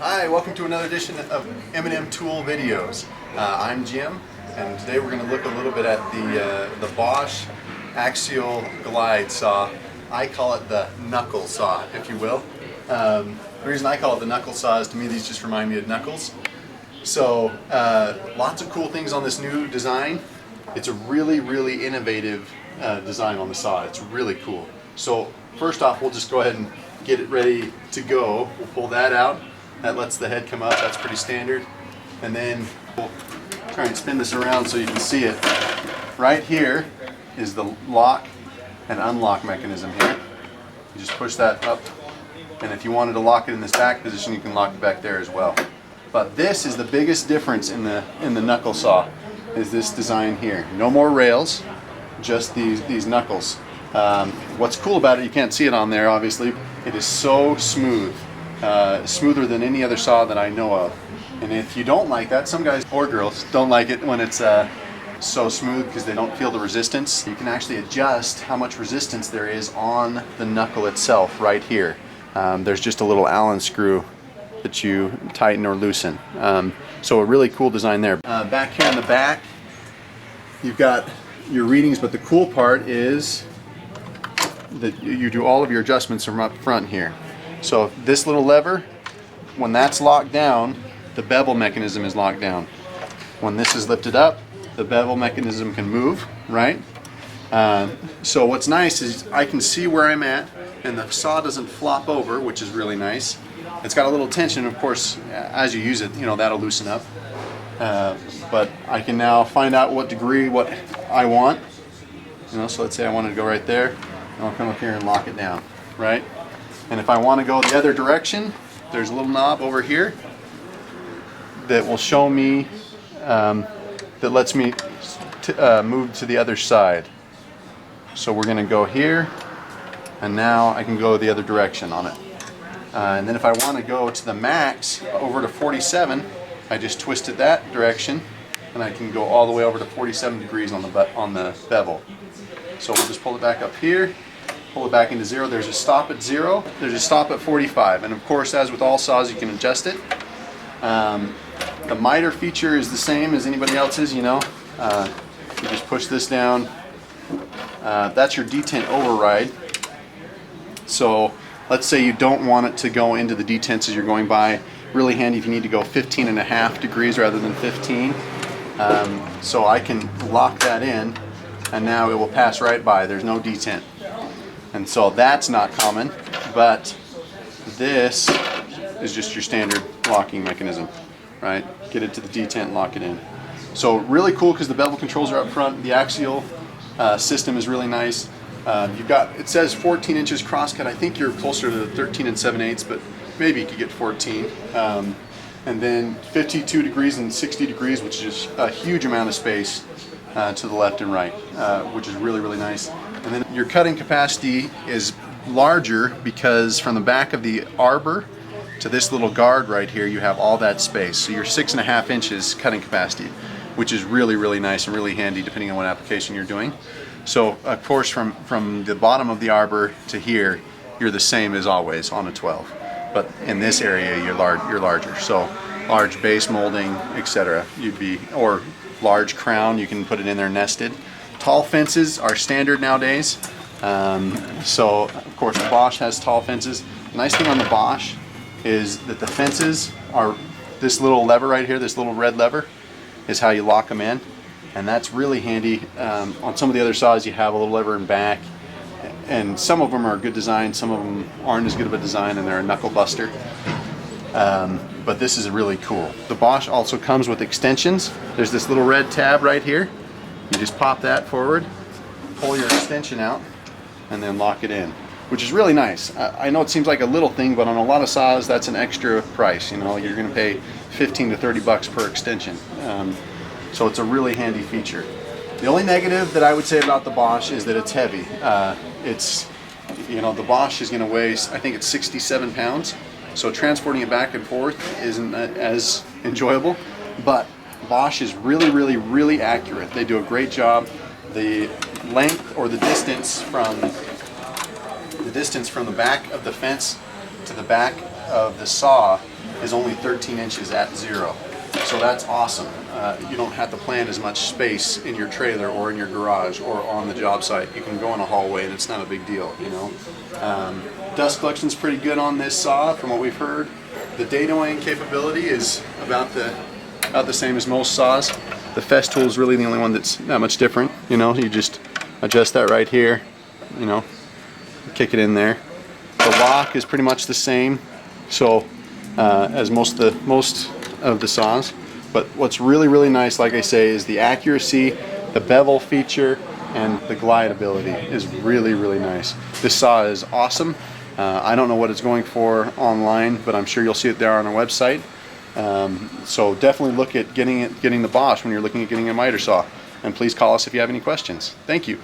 Hi, welcome to another edition of M&M Tool Videos. I'm Jim, and today we're going to look a little bit at the Bosch Axial Glide saw. I call it the knuckle saw, if you will. The reason I call it the knuckle saw is to me these just remind me of knuckles. So lots of cool things on this new design. It's a really innovative design on the saw. It's really cool. So first off, we'll just go ahead and get it ready to go. We'll pull that out. That lets the head come up. That's pretty standard. And then we'll try and spin this around so you can see it. Right here is the lock and unlock mechanism here. You just push that up, and if you wanted to lock it in this back position, you can lock it back there as well. But this is the biggest difference in the knuckle saw, is this design here. No more rails, just these knuckles. What's cool about it, you can't see it on there obviously, it is so smooth. Smoother than any other saw that I know of. And if you don't like that, some guys or girls don't like it when it's so smooth because they don't feel the resistance. You can actually adjust how much resistance there is on the knuckle itself right here. There's just a little Allen screw that you tighten or loosen. So a really cool design there. Back here in the back, you've got your readings, but the cool part is that you do all of your adjustments from up front here. So this little lever, when that's locked down, the bevel mechanism is locked down. When this is lifted up, the bevel mechanism can move, right? So what's nice is I can see where I'm at, and the saw doesn't flop over, which is really nice. It's got a little tension, of course, as you use it, you know, that'll loosen up. But I can now find out what degree, what I want. You know, so let's say I wanted to go right there, and I'll come up here and lock it down, right? And if I want to go the other direction, there's a little knob over here that will show me, that lets me move to the other side. So we're going to go here, and now I can go the other direction on it. And then if I want to go to the max, over to 47, I just twisted that direction, and I can go all the way over to 47 degrees on the bevel. So we'll just pull it back up here. Pull it back into 0. There's a stop at 0. There's a stop at 45. And of course, as with all saws, you can adjust it. The miter feature is the same as anybody else's, you know. You just push this down. That's your detent override. So let's say you don't want it to go into the detents as you're going by. Really handy if you need to go 15.5 degrees rather than 15. So I can lock that in, and now it will pass right by. There's no detent. And so that's not common, but this is just your standard locking mechanism, right? Get it to the detent, lock it in. So really cool because the bevel controls are up front. The axial system is really nice. You've got, it says 14 inches crosscut. I think you're closer to 13 7/8, but maybe you could get 14. And then 52 degrees and 60 degrees, which is a huge amount of space to the left and right, which is really nice. And then your cutting capacity is larger because from the back of the arbor to this little guard right here, you have all that space. So you're 6.5 inches cutting capacity, which is really nice and really handy depending on what application you're doing. So of course from the bottom of the arbor to here, you're the same as always on a 12. But in this area, you're larger. So large base molding, etc. You'd be, or large crown, you can put it in there nested. Tall fences are standard nowadays. So of course Bosch has tall fences. The nice thing on the Bosch is that the fences are, this little lever right here, this little red lever is how you lock them in. And that's really handy. On some of the other saws you have a little lever in back, and some of them are good design, some of them aren't as good of a design, and they're a knuckle buster. But this is really cool. The Bosch also comes with extensions. There's this little red tab right here. You just pop that forward, pull your extension out, and then lock it in, which is really nice. I know it seems like a little thing, but on a lot of saws, that's an extra price. You know, you're going to pay 15 to 30 bucks per extension. So it's a really handy feature. The only negative that I would say about the Bosch is that it's heavy. You know, the Bosch is going to weigh, I think it's 67 pounds. So transporting it back and forth isn't as enjoyable, but Bosch is really accurate. They do a great job. The length or the distance from the back of the fence to the back of the saw is only 13 inches at zero. So that's awesome. You don't have to plan as much space in your trailer or in your garage or on the job site. You can go in a hallway and it's not a big deal, you know. Dust collection is pretty good on this saw from what we've heard. The data weighing capability is about the same as most saws. The Festool is really the only one that's not much different. You know, you just adjust that right here, you know, kick it in there. The lock is pretty much the same, so as most of the saws. But what's really nice, like I say, is the accuracy, the bevel feature, and the glide ability is really nice. This saw is awesome. I don't know what it's going for online, but I'm sure you'll see it there on our website. So definitely look at getting the Bosch when you're looking at getting a miter saw. And please call us if you have any questions. Thank you.